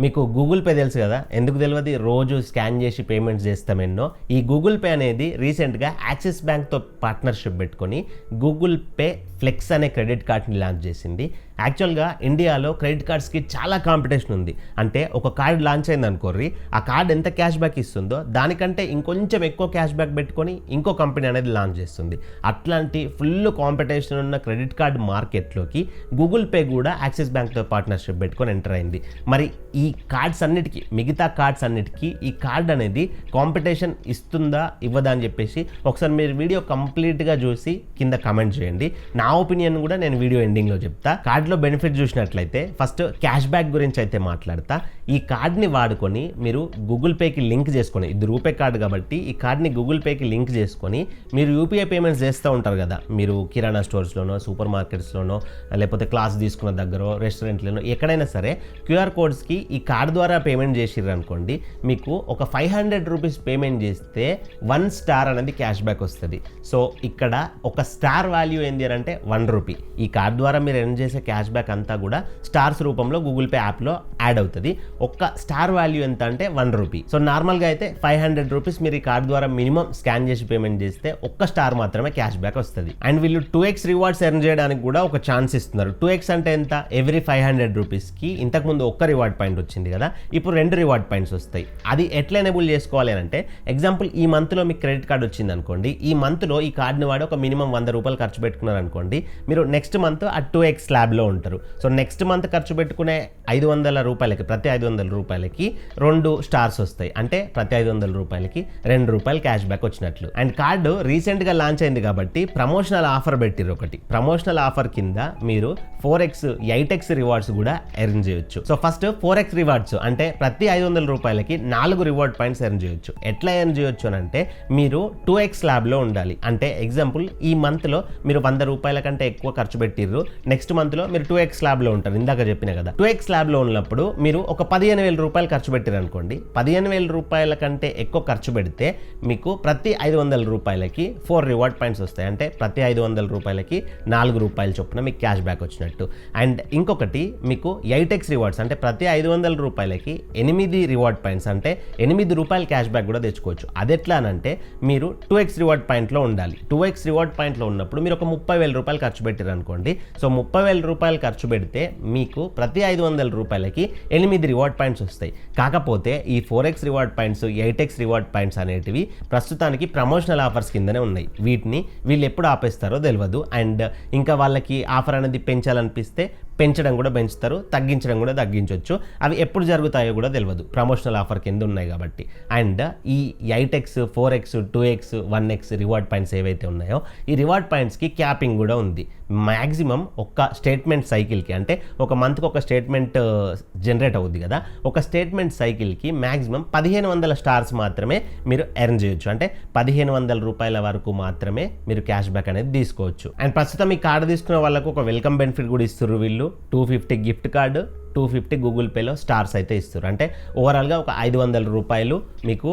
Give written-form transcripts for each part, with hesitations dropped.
మీకు Google pay తెలుసు కదా, ఎందుకు తెలియదు? రోజు స్కాన్ చేసి పేమెంట్స్ చేస్తాం ఎన్నో. ఈ గూగుల్ పే అనేది రీసెంట్గా యాక్సిస్ బ్యాంక్తో పార్ట్నర్షిప్ పెట్టుకొని గూగుల్ పే ఫ్లెక్స్ అనే క్రెడిట్ కార్డ్ని లాంచ్ చేసింది. యాక్చువల్గా ఇండియాలో క్రెడిట్ కార్డ్స్కి చాలా కాంపిటీషన్ ఉంది. అంటే ఒక కార్డ్ లాంచ్ అయింది అనుకోర్రి, ఆ కార్డ్ ఎంత క్యాష్ బ్యాక్ ఇస్తుందో దానికంటే ఇంకొంచెం ఎక్కువ క్యాష్ బ్యాక్ పెట్టుకొని ఇంకో కంపెనీ అనేది లాంచ్ చేస్తుంది. అట్లాంటి ఫుల్ కాంపిటీషన్ ఉన్న క్రెడిట్ కార్డ్ మార్కెట్లోకి గూగుల్ పే కూడా యాక్సిస్ బ్యాంక్తో పార్ట్నర్షిప్ పెట్టుకొని ఎంటర్ అయింది. మరి ఈ కార్డ్స్ అన్నిటికీ, మిగతా కార్డ్స్ అన్నిటికీ ఈ కార్డ్ అనేది కాంపిటీషన్ ఇస్తుందా ఇవ్వదా అని చెప్పేసి ఒకసారి మీరు వీడియో కంప్లీట్గా చూసి కింద కమెంట్ చేయండి. నా ఒపీనియన్ కూడా నేను వీడియో ఎండింగ్లో చెప్తా. కార్డ్లో బెనిఫిట్ చూసినట్లయితే ఫస్ట్ క్యాష్ బ్యాక్ గురించి అయితే మాట్లాడతా. ఈ కార్డ్ని వాడుకొని మీరు గూగుల్ పేకి లింక్ చేసుకొని, ఇది రూపే కార్డు కాబట్టి ఈ కార్డ్ని గూగుల్ పేకి లింక్ చేసుకొని మీరు యూపీఐ పేమెంట్స్ చేస్తూ ఉంటారు కదా, మీరు కిరాణా స్టోర్స్లోనో, సూపర్ మార్కెట్స్లోనో, లేకపోతే క్లాస్ తీసుకున్న దగ్గర, రెస్టారెంట్లోనో, ఎక్కడైనా సరే క్యూఆర్ కోడ్స్కి ఈ కార్డ్ ద్వారా పేమెంట్ చేసిర్రు అనుకోండి, మీకు ఒక 500 రూపీస్ పేమెంట్ చేస్తే 1 స్టార్ అనేది క్యాష్ బ్యాక్ వస్తుంది. సో ఇక్కడ ఒక స్టార్ వాల్యూ ఏంది అని అంటే 1 రూపీ. ఈ కార్డ్ ద్వారా మీరు ఎర్న్ చేసే క్యాష్ బ్యాక్ అంతా కూడా స్టార్స్ రూపంలో గూగుల్ పే యాప్లో యాడ్ అవుతుంది. ఒక్క స్టార్ వాల్యూ ఎంత అంటే 1 రూపీ. సో నార్మల్గా అయితే 500 రూపీస్ మీరు ఈ కార్డ్ ద్వారా మినిమం స్కాన్ చేసి పేమెంట్ చేస్తే ఒక్క స్టార్ మాత్రమే క్యాష్ బ్యాక్ వస్తుంది. అండ్ వీళ్ళు 2x రివార్డ్స్ ఎర్న్ చేయడానికి కూడా ఒక ఛాన్స్ ఇస్తున్నారు. 2x అంటే ఎంత? ఎవ్రీ 500 రూపీస్కి ఇంతకుముందు ఒక్క రివార్డ్ పాయింట్ వచ్చింది కదా, ఇప్పుడు 2 రివార్డ్ పాయింట్స్ వస్తాయి. అది ఎట్లా ఎనేబుల్ చేసుకోవాలి అని అంటే, ఎగ్జాంపుల్ ఈ మంత్లో మీకు క్రెడిట్ కార్డ్ వచ్చింది అనుకోండి, ఈ మంత్లో ఈ కార్డ్ని వాడి ఒక మినిమం 100 రూపాయలు ఖర్చు పెట్టుకున్నారు అనుకోండి, మీరు నెక్స్ట్ మంత్ ఆ 2x స్లాబ్లో ఉంటారు. సో నెక్స్ట్ మంత్ ఖర్చు పెట్టుకునే 500 రూపాయలకి, ప్రతి 500 రూపాయలకి 2 స్టార్స్ వస్తాయి. అంటే ప్రతి 500 రూపాయలకి 2 రూపాయలు క్యాష్ బ్యాక్ వచ్చినట్లు. అండ్ కార్డు రీసెంట్గా లాంచ్ అయింది కాబట్టి ప్రమోషనల్ ఆఫర్ పెట్టిరు. ఒకటి ప్రమోషనల్ ఆఫర్ కింద మీరు 4x 8x రివార్డ్స్ కూడా ఎర్న్ చేయొచ్చు. సో ఫస్ట్ 4x రివార్డ్స్ అంటే ప్రతి 500 రూపాయలకి 4 రివార్డ్ పాయింట్స్ ఎర్న్ చేయొచ్చు. ఎట్లా ఎర్న్ చేయొచ్చు అని అంటే, మీరు 2x స్లాబ్లో ఉండాలి. అంటే ఎగ్జాంపుల్ ఈ మంత్లో మీరు 100 రూపాయల కంటే ఎక్కువ ఖర్చు పెట్టిర్రు, నెక్స్ట్ మంత్లో మీరు 2x స్లాబ్లో ఉంటారు. ఇందాక చెప్పిన కదా, 2x స్లాబ్లో ఉన్నప్పుడు మీరు ఒక 15,000 రూపాయలు ఖర్చు పెట్టారు అనుకోండి, 15,000 రూపాయల కంటే ఎక్కువ ఖర్చు పెడితే మీకు ప్రతి 500 రూపాయలకి 4 రివార్డ్ పాయింట్స్ వస్తాయి. అంటే ప్రతి 500 రూపాయలకి 4 రూపాయల చొప్పున మీకు క్యాష్ బ్యాక్ వచ్చినట్టు. అండ్ ఇంకొకటి మీకు 8x రివార్డ్స్ అంటే ప్రతి 500 రూపాయలకి 8 రివార్డ్ పాయింట్స్ అంటే 8 రూపాయలు క్యాష్ బ్యాక్ కూడా తెచ్చుకోవచ్చు. అది ఎట్లా అనంటే, మీరు 2x రివార్డ్ పాయింట్లో ఉండాలి. 2x రివార్డ్ పాయింట్లో ఉన్నప్పుడు మీరు ఒక 30,000 రూపాయలు ఖర్చు పెట్టారు అనుకోండి, సో 30,000 రూపాయలు ఖర్చు పెడితే మీకు ప్రతి 500 రూపాయలకి 8 రివార్డ్ పాయింట్స్ వస్తాయి. కాకపోతే ఈ 4x reward points, 8x reward points అనేటివి ప్రస్తుతానికి ప్రమోషనల్ ఆఫర్స్ కిందనే ఉన్నాయి. వీటిని వీళ్ళు ఎప్పుడు ఆపేస్తారో తెలియదు. అండ్ ఇంకా వాళ్ళకి ఆఫర్ అనేది పెంచాలనిపిస్తే పెంచడం కూడా పెంచుతారు, తగ్గించడం కూడా తగ్గించవచ్చు. అవి ఎప్పుడు జరుగుతాయో కూడా తెలియదు, ప్రమోషనల్ ఆఫర్ కింద ఉన్నాయి కాబట్టి. అండ్ ఈ 8x 4x 2x 1x reward points ఏవైతే ఉన్నాయో, ఈ రివార్డ్ పాయింట్స్కి క్యాపింగ్ కూడా ఉంది. మ్యాక్సిమం ఒక స్టేట్మెంట్ సైకిల్కి, అంటే ఒక మంత్కి ఒక స్టేట్మెంట్ జనరేట్ అవుద్ది కదా, ఒక స్టేట్మెంట్ సైకిల్కి మ్యాక్సిమం 1500 స్టార్స్ మాత్రమే మీరు ఎర్న్ చేయొచ్చు. అంటే 1500 రూపాయల వరకు మాత్రమే మీరు క్యాష్ బ్యాక్ అనేది తీసుకోవచ్చు. అండ్ ప్రస్తుతం ఈ కార్డు తీసుకున్న వాళ్ళకు ఒక వెల్కమ్ బెనిఫిట్ కూడా ఇస్తారు. వీళ్ళు 250 గిఫ్ట్ కార్డు, 250 గూగుల్ పేలో స్టార్స్ అయితే ఇస్తారు. అంటే ఓవరాల్గా ఒక 500 రూపాయలు మీకు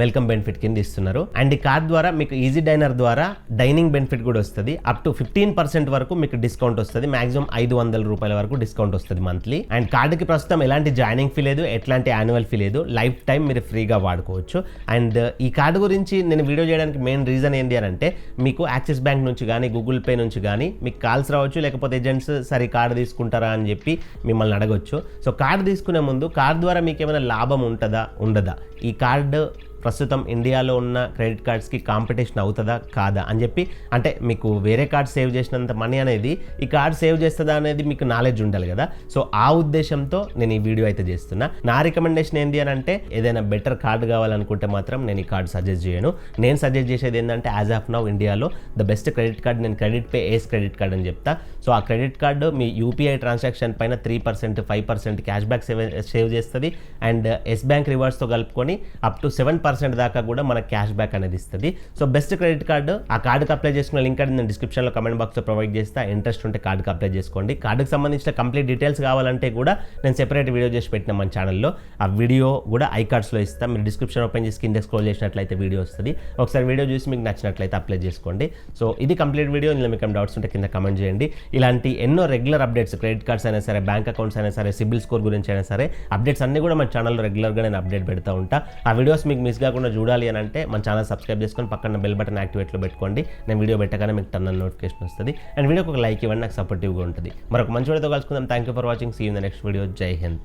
వెల్కమ్ బెనిఫిట్ కింద ఇస్తున్నారు. అండ్ ఈ కార్డ్ ద్వారా మీకు ఈజీ డైనర్ ద్వారా డైనింగ్ బెనిఫిట్ కూడా వస్తుంది. అప్ టు 15% వరకు మీకు డిస్కౌంట్ వస్తుంది. మాక్సిమం 500 రూపాయల వరకు డిస్కౌంట్ వస్తుంది మంత్లీ. అండ్ కార్డుకి ప్రస్తుతం ఎలాంటి జాయినింగ్ ఫీ లేదు, ఎట్లాంటి యాన్యువల్ ఫీ లేదు, లైఫ్ టైం మీరు ఫ్రీగా వాడుకోవచ్చు. అండ్ ఈ కార్డు గురించి నేను వీడియో చేయడానికి మెయిన్ రీజన్ ఏంటి అని అంటే, మీకు యాక్సిస్ బ్యాంక్ నుంచి కానీ గూగుల్ పే నుంచి కానీ మీకు కాల్స్ రావచ్చు, లేకపోతే ఏజెంట్స్ సరే కార్డు తీసుకుంటారా అని చెప్పి మిమ్మల్ని అడగవచ్చు. సో కార్డు తీసుకునే ముందు కార్డు ద్వారా మీకు ఏమైనా లాభం ఉంటుందా ఉండదా, ఈ కార్డు ప్రస్తుతం ఇండియాలో ఉన్న క్రెడిట్ కార్డ్స్కి కాంపిటీషన్ అవుతుందా కాదా అని చెప్పి, అంటే మీకు వేరే కార్డ్ సేవ్ చేసినంత మనీ అనేది ఈ కార్డ్ సేవ్ చేస్తుందా అనేది మీకు నాలెడ్జ్ ఉండాలి కదా. సో ఆ ఉద్దేశంతో నేను ఈ వీడియో అయితే చేస్తున్నా. నా రికమెండేషన్ ఏంటి అని అంటే, ఏదైనా బెటర్ కార్డు కావాలనుకుంటే మాత్రం నేను ఈ కార్డు సజెస్ట్ చేయను. నేను సజెస్ట్ చేసేది ఏంటంటే, యాజ్ ఆఫ్ నౌ ఇండియాలో ద బెస్ట్ క్రెడిట్ కార్డ్ నేను క్రెడిట్ పే ఏస్ క్రెడిట్ కార్డ్ అని చెప్తా. సో ఆ క్రెడిట్ కార్డు మీ యూపీఐ ట్రాన్సాక్షన్ పైన 3% 5% క్యాష్ బ్యాక్ సేవ్ చేస్తుంది. అండ్ ఎస్ బ్యాంక్ రివార్డ్స్తో కలుపుకొని అప్ టు 7% 15% దాకా కూడా మనకు క్యాష్ బ్యాక్ అనేది ఇస్తుంది. సో బెస్ట్ క్రెడిట్ కార్డు, ఆ కార్డుకి అప్లై చేసుకున్న లింక్ అనేది నేను డిస్క్రిప్షన్లో కమెంట్ బాక్స్లో ప్రొవైడ్ చేస్తా. ఇంట్రెస్ట్ ఉంటే కార్డుకి అప్లై చేసుకోండి. కార్డుకి సంబంధించిన కంప్లీట్ డీటెయిల్స్ కావాలంటే కూడా నేను సెపరేట్ వీడియో చేసి పెట్టిన మన ఛానల్లో. ఆ వీడియో కూడా ఐ కార్డ్స్లో ఇస్తాను. మీరు డిస్క్రిప్షన్ ఓపెన్ చేసి కింద స్క్రోల్ చేసినట్లయితే వీడియో వస్తుంది. ఒకసారి వీడియో చూసి మీకు నచ్చినట్లయితే అప్లై చేసుకోండి. సో ఇది కంప్లీట్ వీడియో. ఇందులో మీకు డౌట్స్ ఉంటే కింద కమెంట్ చేయండి. ఇలాంటి ఎన్నో రెగ్యులర్ అప్డేట్స్, క్రెడిట్ కార్డ్స్ అయినా సరే, బ్యాంక్ అకౌంట్స్ అయినా సరే, సిబిల్ స్కోర్ గురించి అయినా సరే, అప్డేట్స్ అన్ని కూడా మన ఛానల్లో రెగ్యులర్గా నేను అప్డేట్ పెడతా ఉంటా. ఆ వీడియోస్ మీకు మిస్ కాకుండా చూడాలి అని అంటే మన ఛానల్ సబ్స్క్రైబ్ చేసుకొని పక్కన బెల్ బటన్ యాక్టివేట్లో పెట్టుకోండి. నేను వీడియో పెట్టగానే మీకు టన్నల్ నోటిఫికేషన్ వస్తుంది. అండ్ వీడియోకి ఒక లైక్ ఇవ్వండి, నాకు సపోర్టివ్గా ఉంటుంది. మరొక మంచి వీడియోతో కలుసుకుందాం. Thank you for watching. See you in the next video. Jai Hind.